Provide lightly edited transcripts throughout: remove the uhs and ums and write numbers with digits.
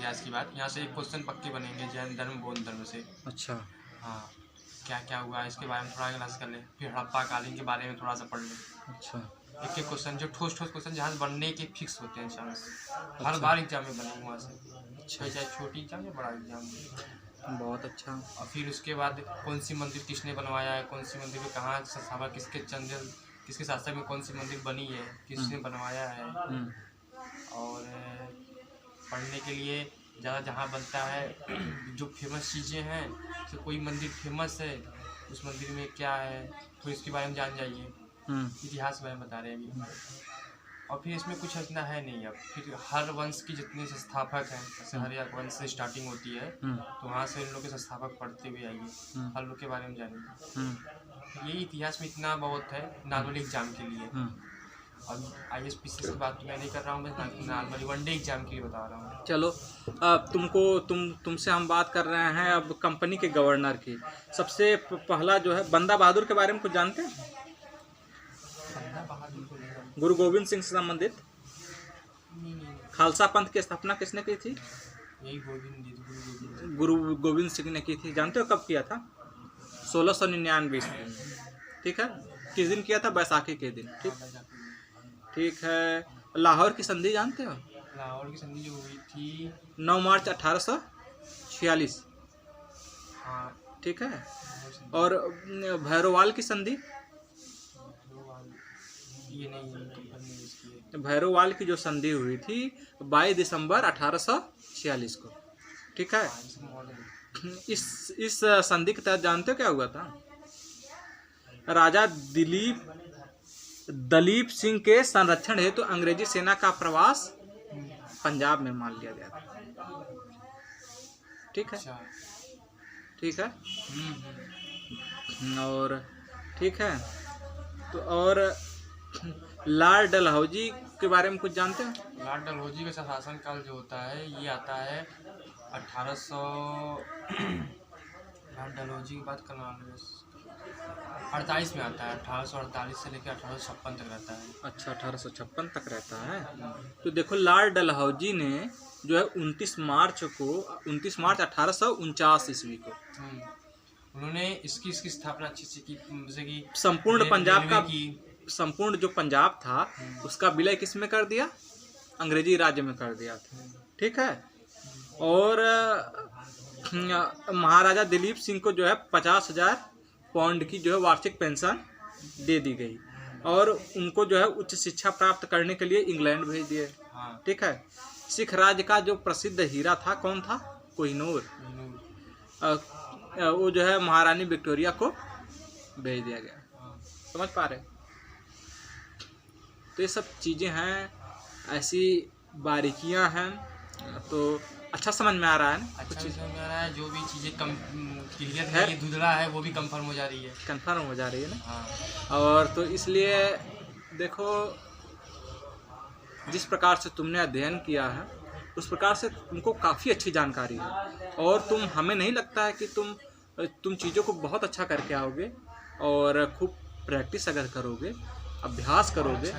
इतिहास की बात। यहाँ से क्वेश्चन पक्के बनेंगे जैन धर्म बौद्ध धर्म से। अच्छा। हाँ, क्या क्या हुआ इसके बारे में थोड़ा क्लास कर लें, फिर हड़प्पा कालीन के बारे में थोड़ा सा पढ़ लें। अच्छा। एक एक क्वेश्चन जो ठोस ठोस क्वेश्चन जहाँ से बनने के फिक्स होते हैं चांस, हर अच्छा। बार एग्जाम में बनेंगे वहाँ से, अच्छा। चाहे छोटी एग्जाम या बड़ा एग्जाम। बहुत अच्छा। और फिर उसके बाद कौन सी मंदिर किसने बनवाया है, कौन सी मंदिर में कहाँ संस्थापना, किसके शासन में कौन सी मंदिर बनी है, किसने बनवाया है। और पढ़ने के लिए ज़्यादा जहाँ बनता है जो फेमस चीज़ें हैं, तो कोई मंदिर फेमस है उस मंदिर में क्या है, तो इसके बारे में जान जाइए। इतिहास के बारे में बता रहे हैं अभी। और फिर इसमें कुछ इतना है नहीं। अब फिर हर वंश की जितने संस्थापक हैं, जैसे हर एक वंश से स्टार्टिंग होती है, तो वहाँ से इन लोग के संस्थापक पढ़ते हुए आइए, हर लोग के बारे में जानिए। ये इतिहास में इतना बहुत है नॉर्मल एग्जाम के लिए। अब ISPC की बात तो मैं नहीं कर रहा हूँ, मैं नॉर्मली वनडे एग्जाम के लिए बता रहा हूँ। चलो, तुमसे हम बात कर रहे हैं अब कंपनी के गवर्नर की। सबसे पहला जो है बंदा बहादुर के बारे में कुछ जानते हैं? बंदा बहादुर को नहीं, गुरु गोविंद सिंह से संबंधित। खालसा पंथ की स्थापना किसने की थी? यही गुरु गोविंद सिंह ने की थी। जानते हो कब किया था? 1699 ईस्वी में। ठीक है। किस दिन किया था? बैसाखी के दिन। ठीक है। लाहौर की संधि जानते हो? लाहौर की संधि जो हुई थी 9 मार्च 1846। हाँ। ठीक है। और भैरोवाल की संधि? ये नहीं, भैरोवाल की जो संधि हुई थी 22 दिसंबर 1846 को। ठीक है। इस संधि के तहत जानते हो क्या हुआ था? राजा दलीप सिंह के संरक्षण हेतु अंग्रेजी सेना का प्रवास पंजाब में मान लिया गया था। ठीक है। ठीक है। और ठीक है। तो और लॉर्ड डलहौजी के बारे में कुछ जानते हैं? लॉर्ड डलहौजी का शासन काल जो होता है ये आता है 1800 लॉर्ड डलहौजी की बात करना 48 में आता है। 1848 से लेकर 1856 तक रहता है। अच्छा, 1856 तक रहता है। तो देखो, लॉर्ड डलहौजी ने जो है 29 मार्च 1849 ईस्वी को उन्होंने इसकी स्थापना अच्छी से की, जैसे कि संपूर्ण पंजाब का संपूर्ण जो पंजाब था उसका विलय किस में कर दिया? अंग्रेजी राज्य में कर दिया था। ठीक है। और महाराजा दिलीप सिंह को जो है 50,000 पाउंड की जो है वार्षिक पेंशन दे दी गई और उनको जो है उच्च शिक्षा प्राप्त करने के लिए इंग्लैंड भेज दिए। ठीक है। सिख राज्य का जो प्रसिद्ध हीरा था कौन था? कोहिनूर। वो जो है महारानी विक्टोरिया को भेज दिया गया। समझ पा रहे? तो ये सब चीज़ें हैं, ऐसी बारीकियां हैं। तो अच्छा समझ में आ रहा है ना? अच्छा समझ में आ रहा है। जो भी चीज़ें कम क्लियर है, ये धुंधला है, वो भी कंफर्म हो जा रही है। कंफर्म हो जा रही है ना? हाँ। और तो इसलिए देखो, जिस प्रकार से तुमने अध्ययन किया है उस प्रकार से तुमको काफ़ी अच्छी जानकारी है और हमें नहीं लगता है कि तुम चीज़ों को बहुत अच्छा करके आओगे और खूब प्रैक्टिस अगर करोगे, अभ्यास करोगे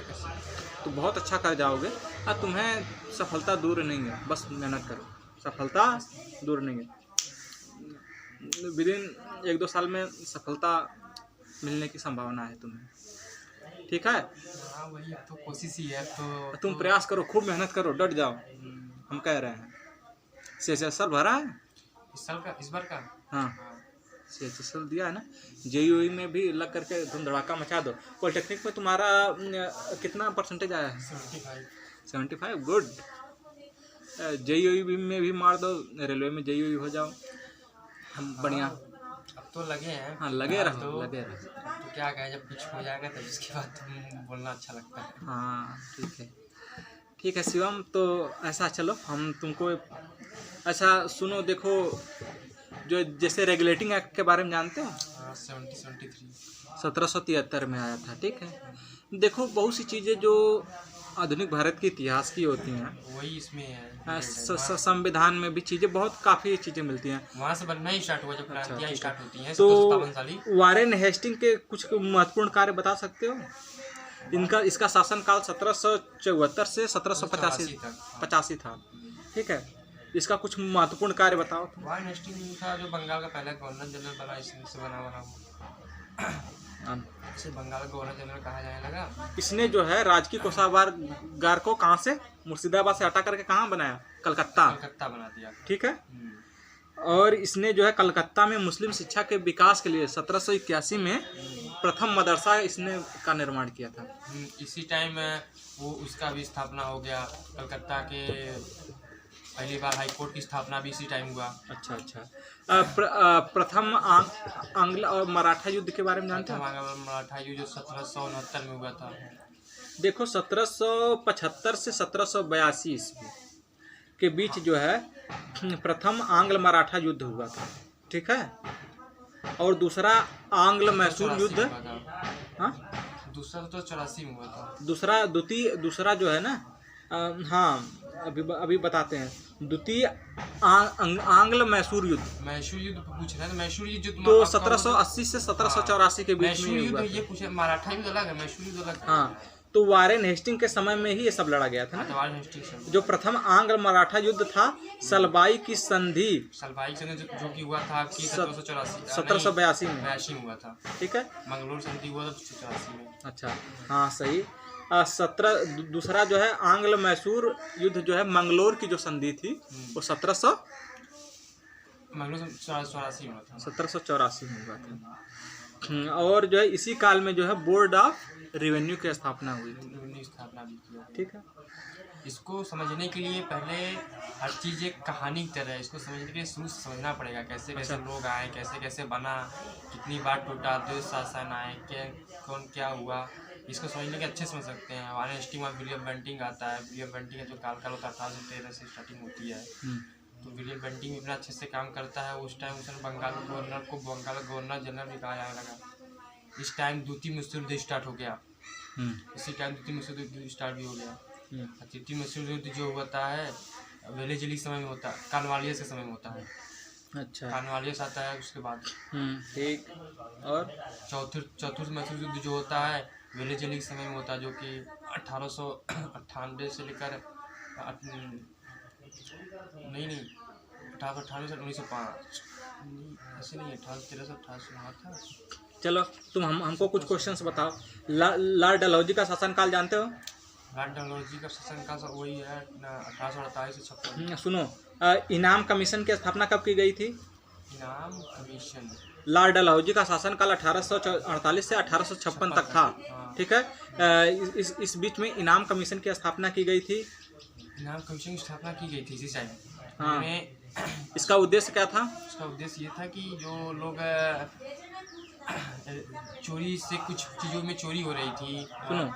तो बहुत अच्छा कर जाओगे और तुम्हें सफलता दूर नहीं है। बस मेहनत करो, सफलता दूर नहीं है। विदिन 1-2 साल में सफलता मिलने की संभावना है तुम्हें। ठीक है। हाँ, वही तो कोशिश ही है। तो तुम प्रयास करो, खूब मेहनत करो, डट जाओ। हम कह रहे हैं। CHSL भरा है इस बार का? हाँ, CHSL दिया है ना। JEE में भी लग करके तुम धड़ाका मचा दो। पॉलिटेक्निक में तुम्हारा कितना परसेंटेज आया है? 75। गुड। JEE में भी मार दो, रेलवे में JEE हो जाओ। हम बढ़िया। अब तो लगे हैं। हाँ, लगे रहो, लगे रहो। तो क्या कहें, जब कुछ हो जाएगा तब इसके बाद तुम बोलना अच्छा लगता है। हाँ, ठीक है। ठीक है शिवम, तो ऐसा चलो हम तुमको अच्छा सुनो। देखो, जो जैसे रेगुलेटिंग एक्ट के बारे में जानते हो? 1773 में आया था। ठीक है। देखो, बहुत सी चीज़ें जो आधुनिक भारत के इतिहास की होती हैं वही इसमें है। संविधान में भी चीज़ें काफ़ी चीज़ें मिलती हैं। वहाँ से बनना ही स्टार्ट हुआ जब क्रांतियाँ स्टार्ट होती हैं। तो वारेन हेस्टिंग के कुछ महत्वपूर्ण कार्य बता सकते हो? इसका शासनकाल 1774 से 1785 था। ठीक है। इसका कुछ महत्वपूर्ण कार्य बताओ। वारेन हेस्टिंग था जो बंगाल का पहला गवर्नर जनरल बना, इससे बना वो इसे बंगाल का गवर्नर जनरल कहा जाने लगा। इसने जो है राजकीय कोषागार को कहाँ से, मुर्शिदाबाद से हटा करके कहाँ बनाया, कलकत्ता बना दिया। ठीक है। और इसने जो है कलकत्ता में मुस्लिम शिक्षा के विकास के लिए 1781 में प्रथम मदरसा इसने का निर्माण किया था। इसी टाइम वो उसका भी स्थापना हो गया। कलकत्ता के पहली बार हाई कोर्ट की स्थापना भी इसी टाइम हुआ। अच्छा अच्छा। प्रथम आंग्ल और मराठा युद्ध के बारे में जानते हैं? मराठा युद्ध 1769 में हुआ था। देखो 1775 से 1782 ईस्वी के बीच जो है प्रथम आंग्ल मराठा युद्ध हुआ था, ठीक है। और दूसरा आंग्ल मैसूर युद्ध, हाँ दूसरा तो 84 में हुआ था। दूसरा जो है ना, हाँ अभी बताते हैं। द्वितीय आंग्ल मैसूर युद्ध पूछ रहे हैं। मैसूर युद्ध तो 1780 से 1784 के बीच में हुआ। ये पूछे, मराठा युद्ध अलग है, मैसूर युद्ध अलग। हाँ, तो वारेन हेस्टिंग के समय में ही ये सब लड़ा गया था ना। जो प्रथम आंग्ल मराठा युद्ध था सलबाई की संधि जो कि हुआ था 1782 में हुआ था, ठीक है। मंगलोर संधि हुआ था 1784 में। अच्छा हाँ सही। दूसरा जो है आंग्ल मैसूर युद्ध जो है मंगलोर की जो संधि थी वो 1784 में हुआ था। और जो है इसी काल में जो है बोर्ड ऑफ रेवेन्यू की स्थापना हुई थी, स्थापना भी किया, ठीक है। इसको समझने के लिए पहले हर चीज़ एक कहानी की तरह है। इसको समझने के लिए शुरू से समझना पड़ेगा, कैसे कैसे लोग आए, कैसे कैसे बना, कितनी बार टूटा, देश शासन आए, कौन क्या हुआ। इसको समझने के अच्छे समझ सकते हैं। वारेन हेस्टिंग में विलियम बेंटिंक आता है। विलियम बेंटिंक का जो काल होता है 1813 से स्टार्टिंग होती है। तो विलियम बेंटिंक इतना अच्छे से काम करता है। उस टाइम उसने बंगाल गवर्नर जनरल भी कहा जाने लगा। इस टाइम द्वितीय विश्व युद्ध स्टार्ट हो गया। इसी टाइम द्वितीय विश्व युद्ध स्टार्ट भी हो गया। तृतीय विश्व युद्ध जो होता है वेलेजली समय में होता है, कॉर्नवालियस के समय में होता है। अच्छा, कॉर्नवालियस आता है उसके बाद, ठीक। और चतुर्थ विश्व युद्ध जो होता है वेलेजली के समय में होता है, जो कि 1898 से लेकर 1898 से 1905 ऐसे नहीं, 1813 से 1800 था। चलो तुम हमको कुछ क्वेश्चंस बताओ। लॉर्ड डलहौजी का शासनकाल जानते हो? लॉर्ड डलहौजी का शासनकाल वही है 1848 से 56। सुनो, इनाम कमीशन की स्थापना कब की गई थी? इनाम कमीशन, लॉर्ड डलहौजी का शासनकाल 1848 से 1856 तक था, ठीक है। इस बीच में इनाम कमीशन की स्थापना की गई थी। इनाम कमीशन की स्थापना की गई थी इसी टाइम। हाँ, इसका उद्देश्य क्या था? इसका उद्देश्य ये था कि जो लोग चोरी से, कुछ चीज़ों में चोरी हो रही थी। सुनो,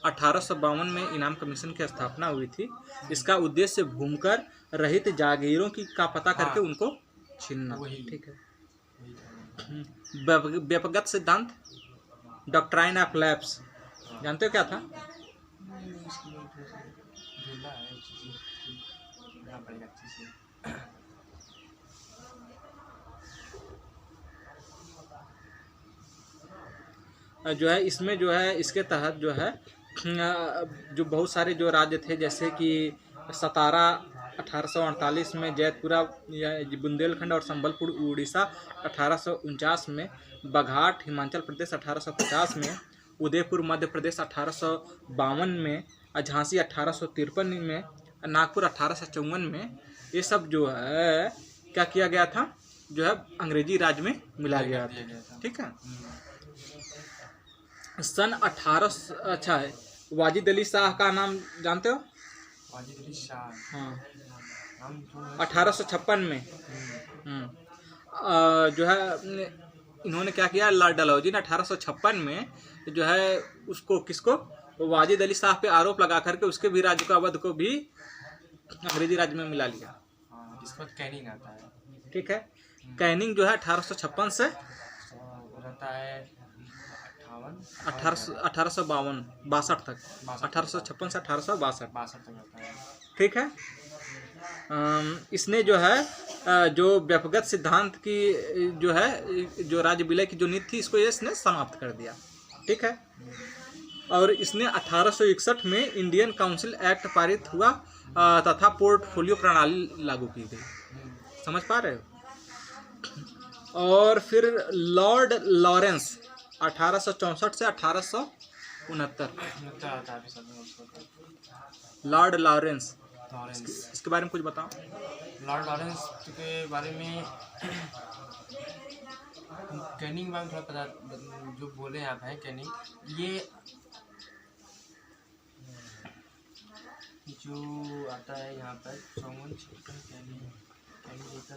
1852 में इनाम कमीशन की स्थापना हुई थी। इसका उद्देश्य भूमिकर रहित जागीरों की का पता करके उनको छीनना, ठीक है। व्यपगत सिद्धांत, डॉक्ट्राइन ऑफ लैप्स, जानते हो क्या था? जो है इसमें जो है इसके तहत जो है जो बहुत सारे जो राज्य थे, जैसे कि सतारा 1848 में, जैतपुरा बुंदेलखंड और संबलपुर उड़ीसा 1849 में, बघाट हिमाचल प्रदेश 1850 में, उदयपुर मध्य प्रदेश 1852 में, झांसी 1853 में, नागपुर 1854 में। ये सब जो है क्या किया गया था, जो है अंग्रेजी राज में मिला गया था, ठीक है। सन 1800, अच्छा है, वाजिद अली शाह का नाम जानते हो? वाजिद अली शाह, हाँ, 1856 में जो है इन्होंने क्या किया, लॉर्ड डलहौजी ने 1856 में जो है उसको, किसको, वाजिद अली शाह पे आरोप लगा करके उसके भी राज्य को, अवध को भी अंग्रेजी राज्य में मिला लिया। इसके बाद कैनिंग आता है, ठीक है। कैनिंग जो है 1856 से रहता है 1852 तक, 1856 से 1862 तक रहता है, ठीक है। इसने जो है जो व्यपगत सिद्धांत की जो है, जो राज्य विलय की जो नीति थी, इसको इसने समाप्त कर दिया, ठीक है। और इसने 1861 में इंडियन काउंसिल एक्ट पारित हुआ तथा पोर्टफोलियो प्रणाली लागू की गई। समझ पा रहे हो? और फिर लॉर्ड लॉरेंस 1864 से 1869। लॉर्ड लॉरेंस, इसके बारे में कुछ बताओ। लॉर्ड लॉरेंस के बारे में कैनिंग के बारे में थोड़ा पता, जो बोले आप हैं कैनिंग, ये जो आता है यहाँ पर चौवन छिपकन कैनिंग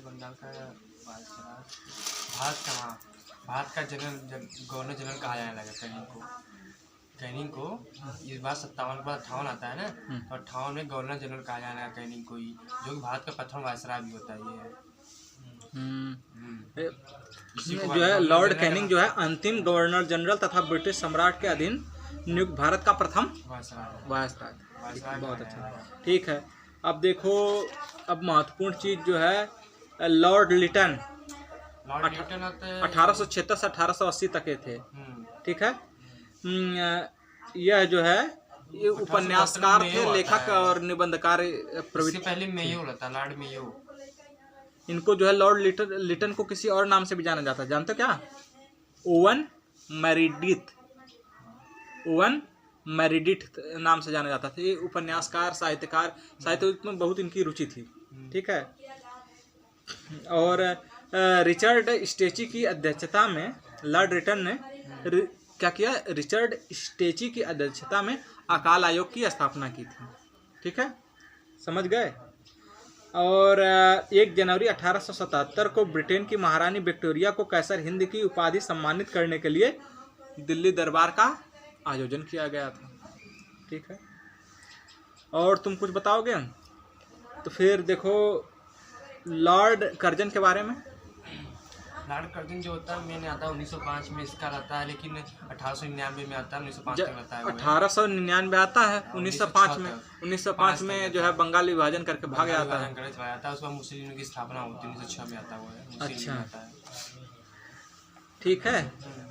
बंगाल का भारत का गवर्नर जनरल कहा जाने लगा कैनिंग को। इस बार 57 के बाद 58 आता है ना, तो 58 में गवर्नर जनरल कहा जाने लगा कैनिंग को ही, जो कि भारत का प्रथम वायसराय भी होता है। ये जो है लॉर्ड कैनिंग जो है अंतिम गवर्नर जनरल तथा ब्रिटिश सम्राट के अधीन नियुक्त भारत का प्रथम वायसराय। बहुत अच्छा, ठीक है। अब देखो, अब महत्वपूर्ण चीज जो है लॉर्ड लिटन 1876 से 1880 तक के थे। ठीक है। यह जो है ये उपन्यासकार थे, लेखक और निबंधकार प्रवृत्ति। पहले मेयो था, लॉर्ड मेयो। इनको जो है लॉर्ड लिटन को किसी और नाम से भी जाना जाता है, जानते हो क्या? ओवन मेरिडिथ नाम से जाना जाता था। ये उपन्यासकार, साहित्यकार, साहित्य में बहुत इनकी रुचि थी। ठीक है। और रिचर्ड स्टेची की अध्यक्षता में लॉर्ड लिटन ने क्या किया? रिचर्ड स्टेची की अध्यक्षता में अकाल आयोग की स्थापना की थी। ठीक है, समझ गए? और 1 जनवरी 1877 को ब्रिटेन की महारानी विक्टोरिया को कैसर हिंद की उपाधि सम्मानित करने के लिए दिल्ली दरबार का आयोजन किया गया था। ठीक है। और तुम कुछ बताओगे? तो फिर देखो लॉर्ड कर्जन के बारे में। लॉर्ड कर्जन जो होता है मैंने आता है 1905 में इसका रहता है, लेकिन 1899 में आता है, 1905 में रहता है। 1899 आता है, 1905 में जो है बंगाल विभाजन करके भाग जाता है। उसके बाद मुस्लिम लीग की स्थापना होती है, 1906 में आता है। अच्छा, ठीक है।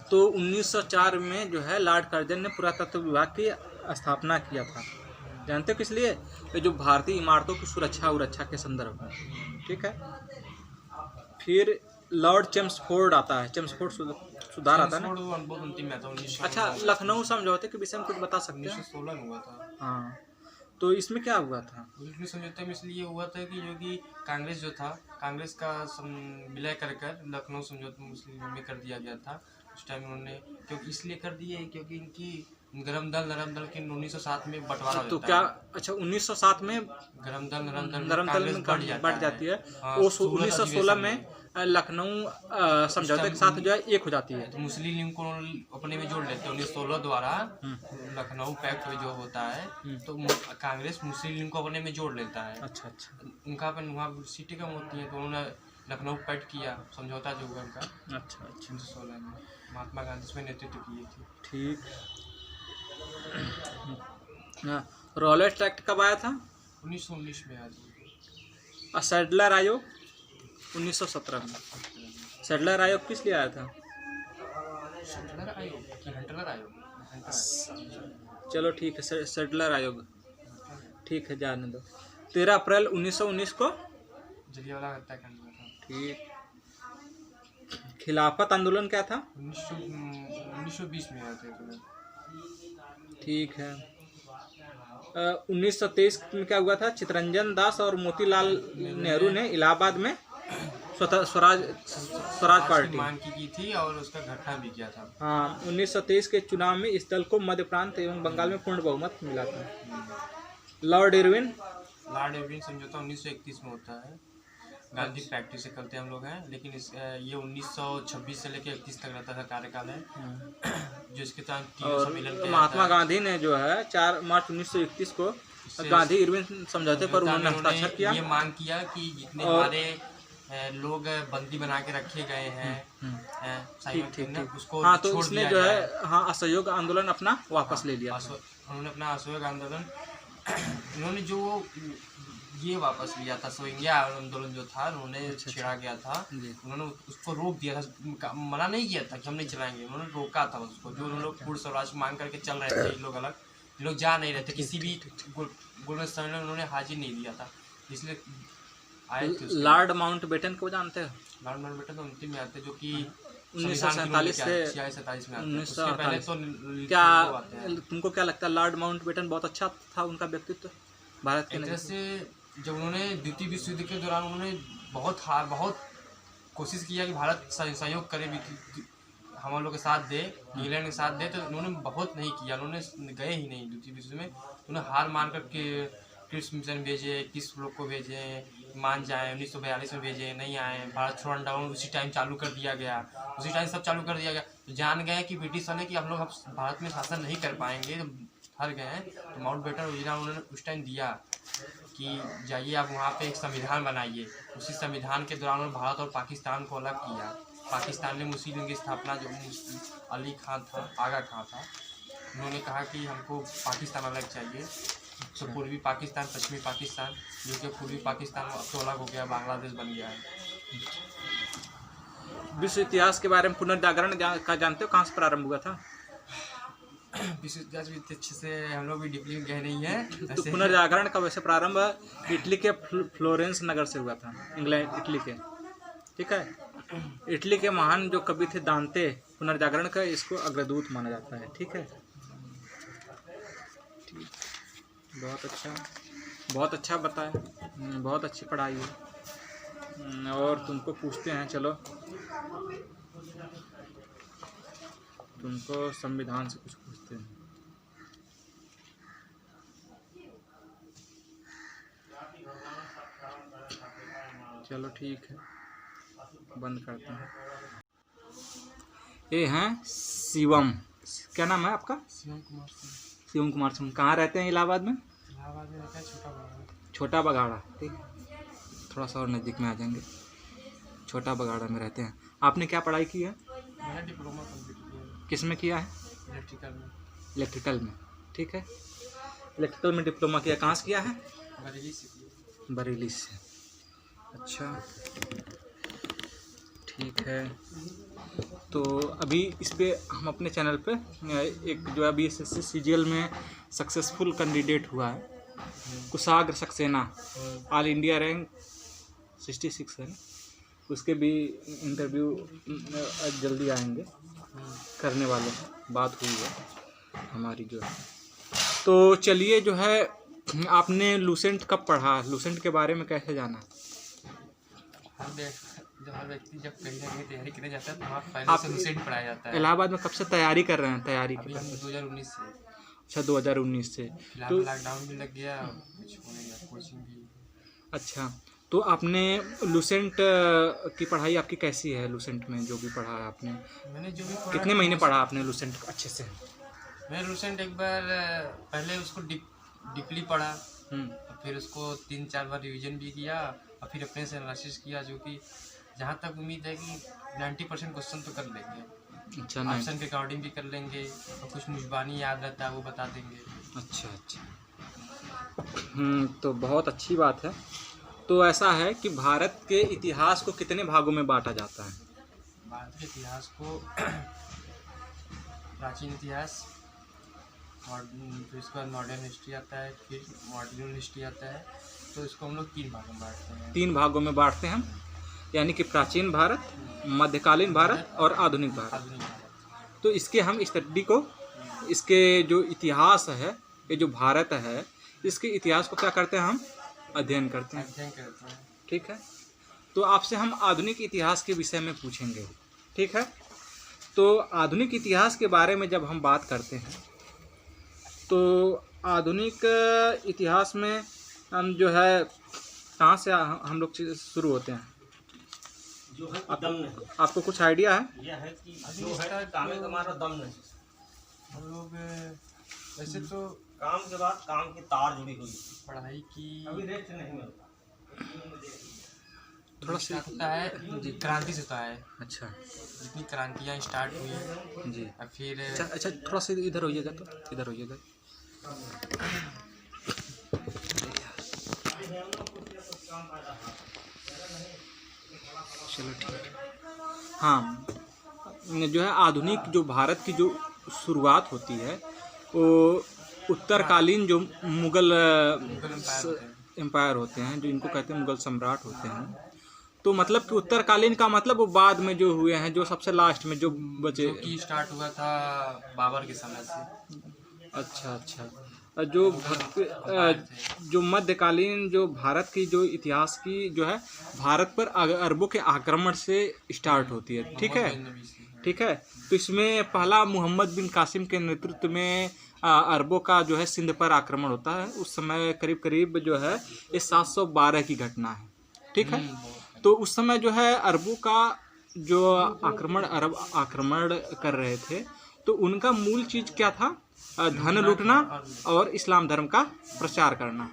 तो 1904 में जो है लॉर्ड कर्जन ने पुरातत्व विभाग की स्थापना किया था। जानते हो किस लिए? जो भारतीय इमारतों की सुरक्षा के संदर्भ में। ठीक है। फिर लॉर्ड चेम्सफोर्ड आता है। चेम्सफोर्ड सुधार आता है ना। अच्छा, लखनऊ समझौते के विषय में कुछ बता सकते हैं? 1916 में हुआ था। हाँ, तो इसमें क्या हुआ था? उसमें समझौते में इसलिए हुआ था कि जो कि कांग्रेस जो था, कांग्रेस का विलय कर लखनऊ समझौते मुस्लिम में कर दिया गया था। उस टाइम उन्होंने क्योंकि इसलिए कर दिए क्योंकि इनकी नरम दल के 1907 में बंटवारा तो क्या? अच्छा, 1907 में नरम दल में बढ़ जाती है। वो 1916 में लखनऊ समझौते के साथ जो है एक हो जाती है। तो मुस्लिम लीग को अपने में जोड़ लेते हैं 1916 द्वारा। लखनऊ पैक्ट जो होता है तो कांग्रेस मुस्लिम लीग को अपने में जोड़ लेता है। अच्छा। उनका वहाँ सीटें कम होती हैं, तो उन्होंने लखनऊ पैक्ट किया, समझौता जो हुआ उनका। अच्छा। 1916 में महात्मा गांधी इसमें नेतृत्व किए थे। ठीक। रॉलेट एक्ट कब आया था? 1919 में आया था। सैडलर आयोग 1917 में। सैडलर आयोग किस लिए आया था? हंटरर आयोग। चलो ठीक है, सैडलर आयोग। ठीक है, जाने दो। 13 अप्रैल 1919 को जलियांवाला हत्याकांड हुआ था। ठीक। खिलाफत आंदोलन क्या था? 1920 में आया था। ठीक है। 1923 में क्या हुआ था? चित्तरंजन दास और मोतीलाल नेहरू ने इलाहाबाद में स्वराज पार्टी मांग की थी और उसका गठन भी किया था। हाँ, 1923 के चुनाव में इस दल को मध्य प्रांत एवं बंगाल में पूर्ण बहुमत मिला था। लॉर्ड इरविन समझौता 1931 में होता है। गांधी प्रैक्टिस से करते हम लोग हैं, लेकिन ये 1926 से लेकर 31 तक रहता था कार्यकाल है। जो इसके तहत महात्मा गांधी ने जो है 4 मार्च 1931 को गांधी इरविन समझौते पर उन्होंने हस्ताक्षर किया। ये मांग किया कि जितने हमारे लोग बंदी बना के रखे गए हैं ठीक। उसको हाँ, तो इसने जो है असहयोग आंदोलन अपना वापस ले लिया। उन्होंने अपना असहयोग आंदोलन उन्होंने जो ये वापस लिया था। सोइंग्या आंदोलन जो था उन्होंने छेड़ा गया था, उन्होंने उसको रोक दिया था, मना नहीं किया था कि हम नहीं चलाएंगे, उन्होंने रोका था उसको। जो उन लोग पूर्ण स्वराज मांग करके चल रहे थे लोग अलग, लोग जा नहीं रहे थे, किसी भी गोल्डन सम्मेलन में उन्होंने हाजिर नहीं दिया था, इसलिए आए थे। लॉर्ड माउंटबेटन को जानते हो? लॉर्ड माउंटबेटन तो अंतिम में आते जो कि 1947 से 46 में आते हैं। उसके पहले तो क्या तुमको क्या लगता है लॉर्ड माउंटबेटन बहुत अच्छा था उनका व्यक्तित्व भारत के? जैसे जब उन्होंने द्वितीय विश्व युद्ध के दौरान उन्होंने बहुत कोशिश किया कि भारत सहयोग करे, हम लोग के साथ दे, इंग्लैंड के साथ दे, तो उन्होंने बहुत नहीं किया, उन्होंने गए ही नहीं द्वितीय विश्व में। उन्होंने हार मान कर के क्रिप्स मिशन भेजे, किस लोग को भेजे मान जाए, 1942 में भेजे, नहीं आए, भारत थ्रो डाउन उसी टाइम चालू कर दिया गया, उसी टाइम सब चालू कर दिया गया। तो जान गए कि ब्रिटिश वाले कि हम लोग भारत में शासन नहीं कर पाएंगे, तो हार गए हैं। तो माउंटबेटन योजना उन्होंने उस टाइम दिया कि जाइए आप वहाँ पे एक संविधान बनाइए। उसी संविधान के दौरान उन्होंने भारत और पाकिस्तान को अलग किया। पाकिस्तान में मुस्लिम लीग की स्थापना, जो अली खान था, आगा खान था, उन्होंने कहा कि हमको पाकिस्तान अलग चाहिए। तो पूर्वी पाकिस्तान, पश्चिमी पाकिस्तान, जो कि पूर्वी पाकिस्तान अब तो अलग हो गया, बांग्लादेश बन गया है। विश्व इतिहास के बारे में पुनर्जागरण का जानते हो कहाँ से प्रारंभ हुआ था? विश्व इतिहास भी अच्छे से हम लोग भी डीपली गए नहीं है। तो पुनर्जागरण का वैसे प्रारंभ इटली के फ्लोरेंस नगर से हुआ था, इंग्लैंड, इटली के। ठीक है, इटली के महान जो कवि थे दांते, पुनर्जागरण का इसको अग्रदूत माना जाता है। ठीक है, ठीक, बहुत अच्छा बताया, बहुत अच्छी पढ़ाई है। और तुमको पूछते हैं, चलो तुमको संविधान से कुछ पूछते हैं। चलो ठीक है, बंद करते हैं। ये हैं शिवम, क्या नाम है आपका? शिवम कुमार सिंह। शिवम कुमार सिंह कहाँ रहते हैं? इलाहाबाद में? इलाहाबाद में रहता है छोटा बगाड़ा। छोटा बगाड़ा, ठीक, थोड़ा सा और नज़दीक में आ जाएंगे। छोटा बगाड़ा में रहते हैं। आपने क्या पढ़ाई की है? मैंने डिप्लोमा कंप्लीट किया। किस में किया है? इलेक्ट्रिकल में। इलेक्ट्रिकल में, ठीक है, इलेक्ट्रिकल में डिप्लोमा किया। कहाँ से किया है? बरेली से किया। बरेली से, अच्छा ठीक है। तो अभी इस पे हम अपने चैनल पे एक जो अभी SSC CGL में सक्सेसफुल कैंडिडेट हुआ है, कुशाग्र सक्सेना, ऑल इंडिया रैंक 66 है, उसके भी इंटरव्यू जल्दी आएंगे, करने वाले हैं, बात हुई है हमारी जो है। तो चलिए, जो है आपने लूसेंट कब पढ़ा? लूसेंट के बारे में कैसे जाना? हर व्यक्ति जब कहीं ना कहीं तैयारी करने जाता है तो वहाँ पहले से लूसेंट पढ़ाया जाता है। इलाहाबाद में कब से तैयारी कर रहे हैं? तैयारी अभी हम 2019 से। अच्छा, 2019 से। तो लॉकडाउन भी लग गया, कुछ होने गया, कोचिंग भी। अच्छा, तो आपने लूसेंट की पढ़ाई आपकी कैसी है? लूसेंट में जो भी पढ़ा है आपने, मैंने जो भी पढ़ा, कितने महीने पढ़ा आपने लूसेंट अच्छे से? मैंने लूसेंट एक बार पहले उसको डीपली पढ़ा, फिर उसको 3-4 बार रिवीजन भी किया, और फिर अपने से एनालिसिस किया, जो कि जहाँ तक उम्मीद है कि 90% क्वेश्चन तो कर लेंगे। अच्छा, ऑप्शन के अकॉर्डिंग भी कर लेंगे, और कुछ मुजबानी याद रहता है वो बता देंगे। अच्छा, तो बहुत अच्छी बात है। तो ऐसा है कि भारत के इतिहास को कितने भागों में बांटा जाता है? भारत के इतिहास को प्राचीन इतिहास, फिर उसके बाद मॉडर्न हिस्ट्री आता है, फिर मॉडर्न हिस्ट्री आता है, तो इसको हम लोग 3 भागों में बांटते हैं। 3 भागों में बांटते हैं हम, यानी कि प्राचीन भारत, मध्यकालीन भारत और आधुनिक भारत। तो इसके हम स्टडी को, इसके जो इतिहास है, ये जो भारत है, इसके इतिहास को क्या करते हैं हम? अध्ययन करते हैं। ठीक है, तो आपसे हम आधुनिक इतिहास के विषय में पूछेंगे। ठीक है, तो आधुनिक इतिहास के बारे में जब हम बात करते हैं, तो आधुनिक इतिहास में हम जो है कहाँ से हम लोग शुरू होते हैं? जो है दम नहीं, आपको कुछ आइडिया है? यह है कि जो है काम है हमारा दम नहीं। हम लोग वैसे तो काम के बाद काम की तार जुड़ी हुई, पढ़ाई की अभी रेस्ट नहीं मिलता। थोड़ा सा होता है जी, क्रांति से होता है। अच्छा, जितनी क्रांतियाँ स्टार्ट हुई जी, और फिर अच्छा, थोड़ा सा इधर होइएगा, तो इधर होइएगा। चलो ठीक है। हाँ, जो है आधुनिक जो भारत की जो शुरुआत होती है, वो उत्तरकालीन जो मुगल मुगल एम्पायर होते हैं। एम्पायर होते हैं, जो इनको कहते हैं मुगल सम्राट होते हैं, तो मतलब कि उत्तरकालीन का मतलब वो बाद में जो हुए हैं, जो सबसे लास्ट में जो बचे। जो कि स्टार्ट हुआ था बाबर के समय से। अच्छा अच्छा। जो मध्यकालीन जो भारत की जो इतिहास की जो है, भारत पर अरबों के आक्रमण से स्टार्ट होती है, ठीक है। मोहम्मद नबी से। ठीक है, तो इसमें पहला मोहम्मद बिन कासिम के नेतृत्व में अरबों का जो है सिंध पर आक्रमण होता है। उस समय करीब करीब जो है ये 712 की घटना है, ठीक है। तो उस समय जो है अरबों का जो अरब आक्रमण कर रहे थे, तो उनका मूल चीज़ क्या था? धन लूटना और इस्लाम धर्म का प्रचार करना,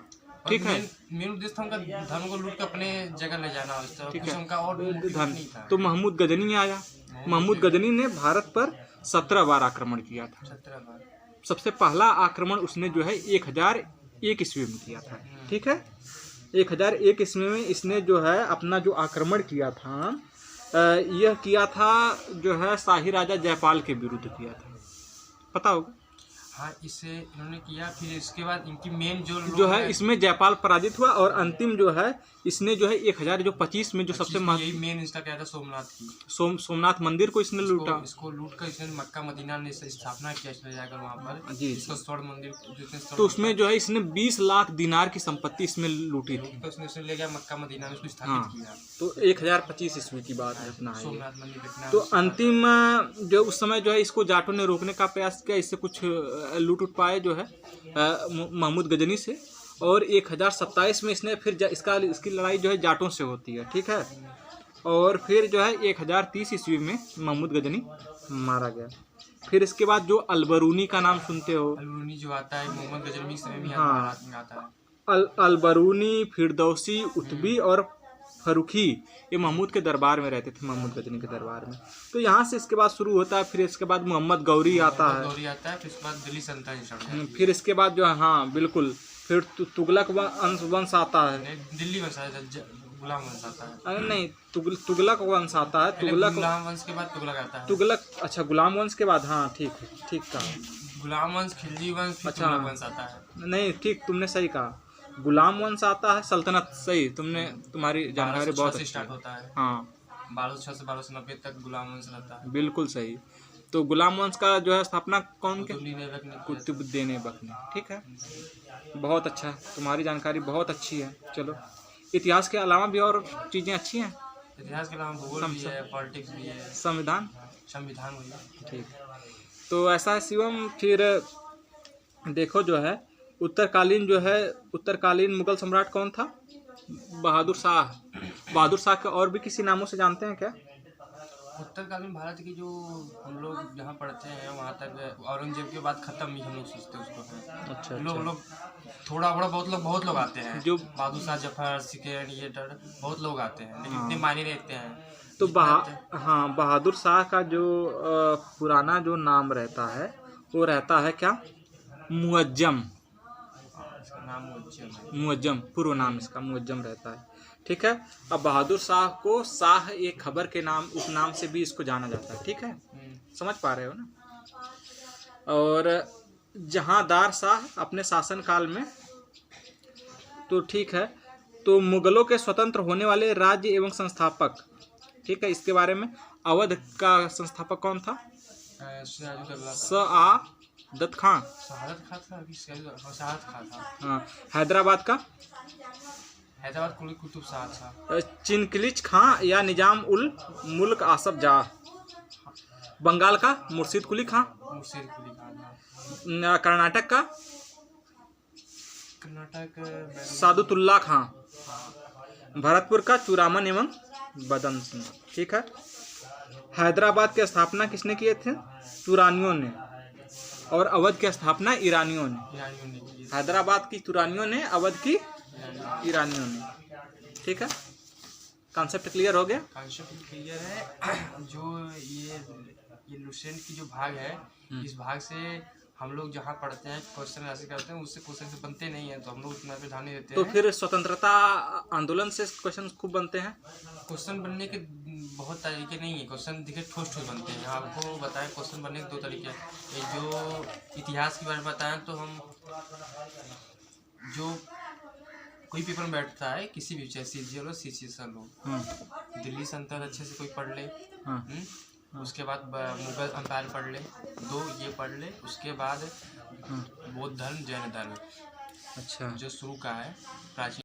ठीक है। मेन उद्देश्य था उनका धन को लूट कर अपने जगह ले जाना, ठीक कुछ है, उनका और धन। नहीं था। तो महमूद गजनी आया। महमूद गजनी ने भारत पर 17 बार आक्रमण किया था। 17 बार। सबसे पहला आक्रमण उसने जो है 1001 ईस्वी में किया था, ठीक है। 1001 ईस्वी में इसने जो है अपना जो आक्रमण किया था, यह किया था जो है शाही राजा जयपाल के विरुद्ध किया था, पता होगा। हाँ, इसे इन्होंने किया। फिर इसके बाद इनकी मेन जो है इसमें जयपाल पराजित हुआ, और अंतिम जो है इसने जो है 1025 में जो सबसे यही मेन इसका क्या था, सोमनाथ की सोमनाथ मंदिर को इसने लूटा। इसको लूट कर इसने मक्का मदीना ने स्थापना किया, इसने जाकर वहाँ पर जी। इसको स्वर्ण मंदिर, तो उसमें जो है इसने 20 लाख दिनार की संपत्ति इसमें लूटी थी, तो उसने ले गया मक्का मदीना में, उसको स्थापित किया। तो 1025 ईस्वी की बात है अपना है। सोमनाथ मंदिर। तो अंतिम जो उस समय जो है इसको जाटों ने रोकने का प्रयास किया, इससे कुछ लूट उठ पाए जो है महमूद गजनी से, और 1027 में इसने फिर इसकी लड़ाई जो है जाटों से होती है, ठीक है। और फिर जो है 1030 ईस्वी में महमूद गजनी मारा गया। फिर इसके बाद जो अलबरूनी का नाम सुनते हो, अलबरूनी जो आता है मोहम्मद गजनी के समय में, हाँ, में आता है। अलबरूनी, फिरदौसी, उतबी और फरुखी, ये महमूद के दरबार में रहते थे, महमूद गजनी के दरबार में। तो यहाँ से इसके बाद शुरू होता है। फिर इसके बाद मोहम्मद गौरी आता है। फिर इसके बाद दिल्ली सल्तनत। फिर इसके बाद जो है, हाँ बिल्कुल, फिर तुगलक वंश आता है। दिल्ली वंश आता है, गुलाम वंश आता है। अरे नहीं, तुगलक वंश आता है। गुलाम वंश के बाद तुगलक आता है। तुगलक, अच्छा, गुलाम वंश के बाद, हाँ ठीक है, ठीक कहा। गुलाम वंश, खिलजी वंश, फिर अच्छा, तुगलक वंश आता है। नहीं ठीक, तुमने सही कहा, गुलाम वंश आता है, सल्तनत, सही, तुम्हारी जानकारी बहुत अच्छी स्टार्ट होता है। हाँ, 1206 से 1290 तक गुलाम वंश रहता है। बिल्कुल सही। तो गुलाम वंश का जो है स्थापना कौन के? कुतुबुद्दीन ऐबक ने, ठीक है। बहुत अच्छा, तुम्हारी जानकारी बहुत अच्छी है। चलो, इतिहास के अलावा भी और चीज़ें अच्छी हैं। इतिहास के अलावा भूगोल भी है, पॉलिटिक्स भी है, संविधान हुई है। ठीक। तो ऐसा है शिवम, फिर देखो जो है उत्तरकालीन मुगल सम्राट कौन था? बहादुर शाह। बहादुर शाह के और भी किसी नामों से जानते हैं क्या? उत्तरकालीन भारत की जो हम लोग जहाँ पढ़ते हैं वहाँ तक औरंगजेब के बाद खत्म ही हम लोग सोचते हैं उसको। अच्छा, लोग थोड़ा बड़ा बहुत लोग आते हैं, जो बहादुर शाह, जफर, सिकंदर, ये बहुत लोग आते हैं, लेकिन इतने मायने रहते हैं। तो बहादुर शाह का जो पुराना जो नाम रहता है वो रहता है क्या? मुअज्जम। मुअज्जम पूर्व नाम इसका मुअज्जम रहता है, ठीक है। अब बहादुर शाह को शाह ए खबर के नाम, उपनाम से भी इसको जाना जाता है, ठीक है। समझ पा रहे हो ना। और जहांदार शाह अपने शासन काल में, तो ठीक है, तो मुगलों के स्वतंत्र होने वाले राज्य एवं संस्थापक, ठीक है। इसके बारे में अवध का संस्थापक कौन था? सआदत खां। हाँ। हैदराबाद का? हैदराबाद कुतुब शाह था। चिनकिलिच खां या निजाम उल मुल्क आसफ जाह। बंगाल का? मुर्शिद कुली खां। कर्नाटक का? सादुतुल्ला खां। भरतपुर का? चूरामन एवं बदन सिंह, ठीक है। हैदराबाद की स्थापना किसने किए थे? तुरानियों ने। और अवध की स्थापना ईरानियों ने। हैदराबाद की तुरानियों ने, अवध की ईरानियों ने, ठीक है। कॉन्सेप्ट क्लियर हो गया? कॉन्सेप्ट क्लियर है। जो ये लुसेंट की जो भाग है, इस भाग से हम लोग जहाँ पढ़ते हैं क्वेश्चन ऐसे करते हैं, उससे क्वेश्चन से बनते नहीं है, तो हम लोग उतना पे ध्यान नहीं देते तो हैं। फिर स्वतंत्रता आंदोलन से क्वेश्चन खूब बनते हैं। क्वेश्चन बनने के बहुत तरीके नहीं है, क्वेश्चन देखिए ठोस ठोस बनते हैं। आपको बताएं क्वेश्चन बनने के 2 तरीके हैं। एक जो इतिहास के बारे में बताएं तो हम जो कोई पेपर में बैठता है किसी भी विषय CGL हो CCSL हो, दिल्ली सल्तनत अच्छे से कोई पढ़ ले, उसके बाद मुगल अम्पायर पढ़ ले, 2 ये पढ़ ले, उसके बाद बौद्ध धर्म जैन धर्म अच्छा जो शुरू का है प्राचीन